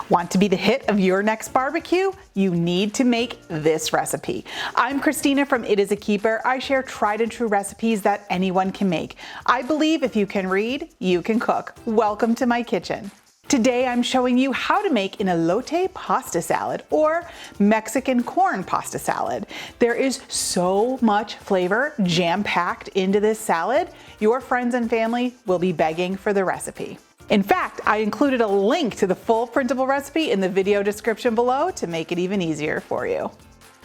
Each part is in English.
Want to be the hit of your next barbecue? You need to make this recipe. I'm Christina from It Is a Keeper. I share tried and true recipes that anyone can make. I believe if you can read, you can cook. Welcome to my kitchen. Today I'm showing you how to make an elote pasta salad or Mexican corn pasta salad. There is so much flavor jam-packed into this salad, your friends and family will be begging for the recipe. In fact, I included a link to the full printable recipe in the video description below to make it even easier for you.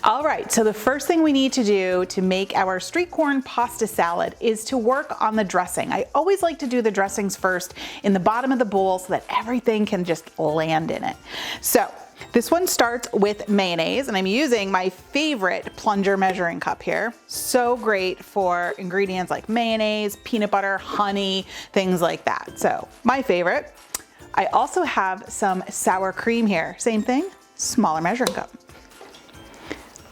All right, so the first thing we need to do to make our street corn pasta salad is to work on the dressing. I always like to do the dressings first in the bottom of the bowl so that everything can just land in it. So this one starts with mayonnaise, and I'm using my favorite plunger measuring cup here. So great for ingredients like mayonnaise, peanut butter, honey, things like that. So my favorite. I also have some sour cream here. Same thing, smaller measuring cup.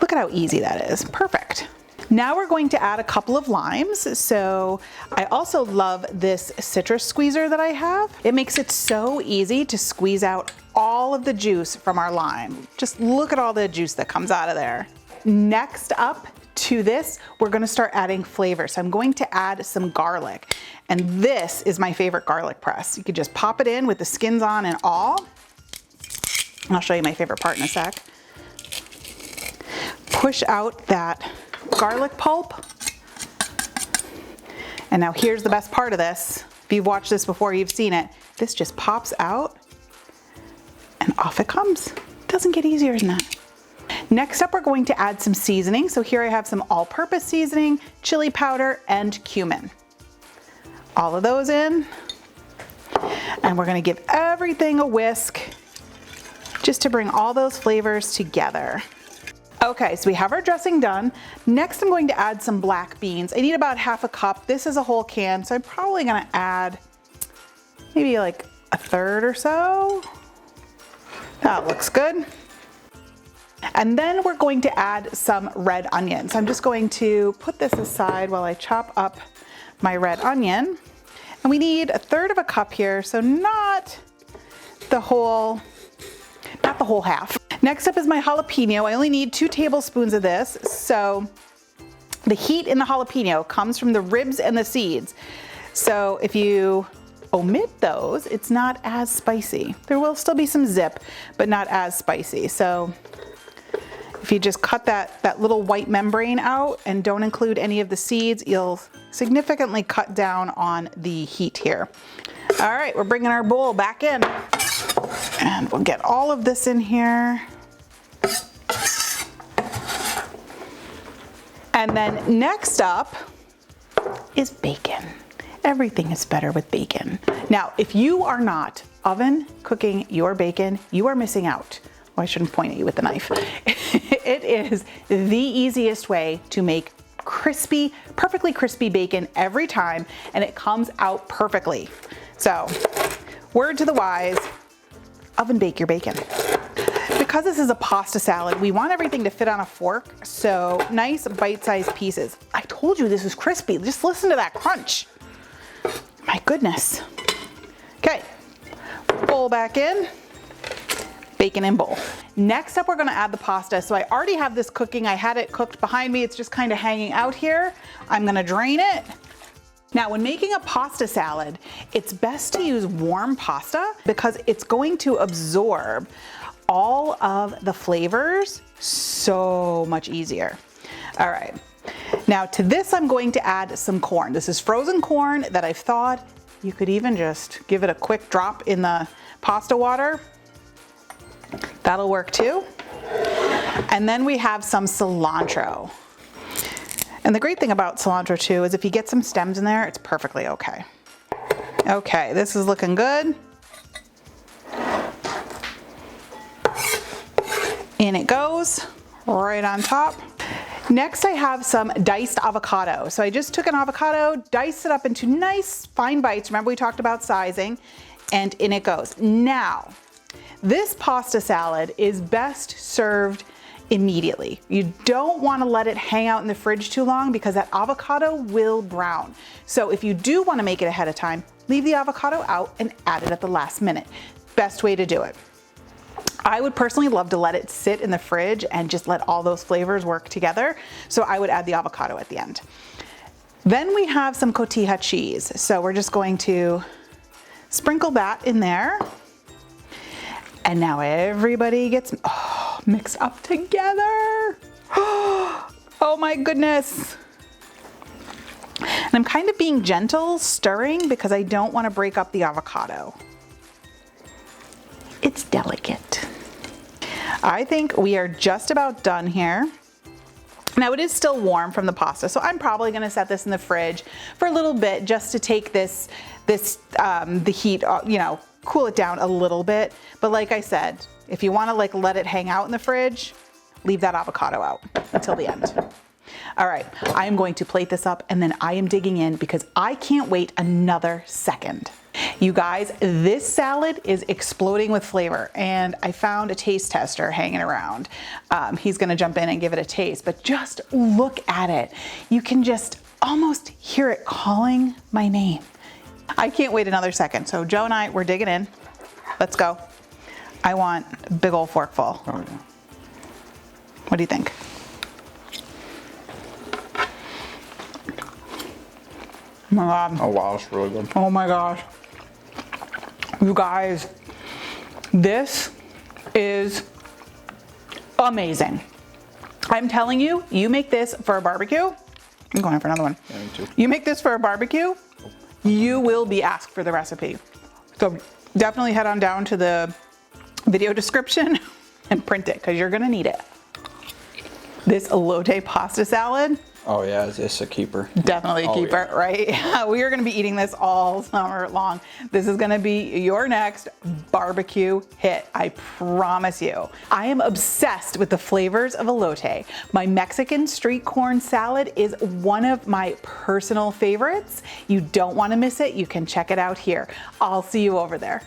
Look at how easy that is. Perfect. Now we're going to add a couple of limes. So I also love this citrus squeezer that I have. It makes it so easy to squeeze out all of the juice from our lime. Just look at all the juice that comes out of there. Next up to this, we're gonna start adding flavor. So I'm going to add some garlic. And this is my favorite garlic press. You could just pop it in with the skins on and all. And I'll show you my favorite part in a sec. Push out that garlic pulp. And now here's the best part of this. If you've watched this before, you've seen it. This just pops out and off it comes. Doesn't get easier than that. Next up, we're going to add some seasoning. So here I have some all-purpose seasoning, chili powder, and cumin. All of those in. And we're gonna give everything a whisk just to bring all those flavors together. Okay, so we have our dressing done. Next, I'm going to add some black beans. I need about half a cup. This is a whole can, so I'm probably gonna add maybe like a third or so. That looks good. And then we're going to add some red onions. I'm just going to put this aside while I chop up my red onion. And we need a third of a cup here, so not the whole half. Next up is my jalapeno. I only need 2 tablespoons of this. So the heat in the jalapeno comes from the ribs and the seeds. So if you omit those, it's not as spicy. There will still be some zip, but not as spicy. So if you just cut that little white membrane out and don't include any of the seeds, you'll significantly cut down on the heat here. All right, we're bringing our bowl back in. And we'll get all of this in here. And then next up is bacon. Everything is better with bacon. Now, if you are not oven cooking your bacon, you are missing out. Oh, I shouldn't point at you with the knife. It is the easiest way to make crispy, perfectly crispy bacon every time, and it comes out perfectly. So, word to the wise, oven bake your bacon. Because this is a pasta salad, we want everything to fit on a fork, so nice bite-sized pieces. I told you this is crispy. Just listen to that crunch. My goodness. Okay, bowl back in, bacon in bowl. Next up, we're gonna add the pasta. So I already have this cooking. I had it cooked behind me. It's just kind of hanging out here. I'm gonna drain it. Now, when making a pasta salad, it's best to use warm pasta because it's going to absorb all of the flavors so much easier. All right, now to this I'm going to add some corn. This is frozen corn that I've thawed. You could even just give it a quick drop in the pasta water. That'll work too. And then we have some cilantro. And the great thing about cilantro too is if you get some stems in there, it's perfectly okay. Okay, this is looking good. In it goes, right on top. Next, I have some diced avocado. So I just took an avocado, diced it up into nice fine bites. Remember we talked about sizing, and in it goes. Now, this pasta salad is best served immediately. You don't want to let it hang out in the fridge too long because that avocado will brown. So if you do want to make it ahead of time, leave the avocado out and add it at the last minute. Best way to do it. I would personally love to let it sit in the fridge and just let all those flavors work together. So I would add the avocado at the end. Then we have some Cotija cheese. So we're just going to sprinkle that in there. And now everybody gets mixed up together. Oh my goodness. And I'm kind of being gentle, stirring, because I don't want to break up the avocado. It's delicate. I think we are just about done here. Now it is still warm from the pasta, so I'm probably going to set this in the fridge for a little bit just to take the heat, you know, cool it down a little bit. But like I said, if you want to like let it hang out in the fridge, leave that avocado out until the end. All right, I am going to plate this up and then I am digging in because I can't wait another second. You guys, this salad is exploding with flavor, and I found a taste tester hanging around. He's gonna jump in and give it a taste, but just look at it. You can just almost hear it calling my name. I can't wait another second. So Joe and I, we're digging in. Let's go. I want a big old forkful. Oh, yeah. What do you think? Oh my God. Oh wow, it's really good. Oh my gosh. You guys, this is amazing. I'm telling you, you make this for a barbecue. I'm going for another one. Yeah, me too. You make this for a barbecue, you will be asked for the recipe. So definitely head on down to the video description and print it because you're gonna need it. This elote pasta salad, Oh yeah, it's a keeper. definitely a keeper, yeah. right? We are gonna be eating this all summer long. This is gonna be your next barbecue hit, I promise you. I am obsessed with the flavors of elote. My Mexican street corn salad is one of my personal favorites. You don't wanna miss it. You can check it out here. I'll see you over there.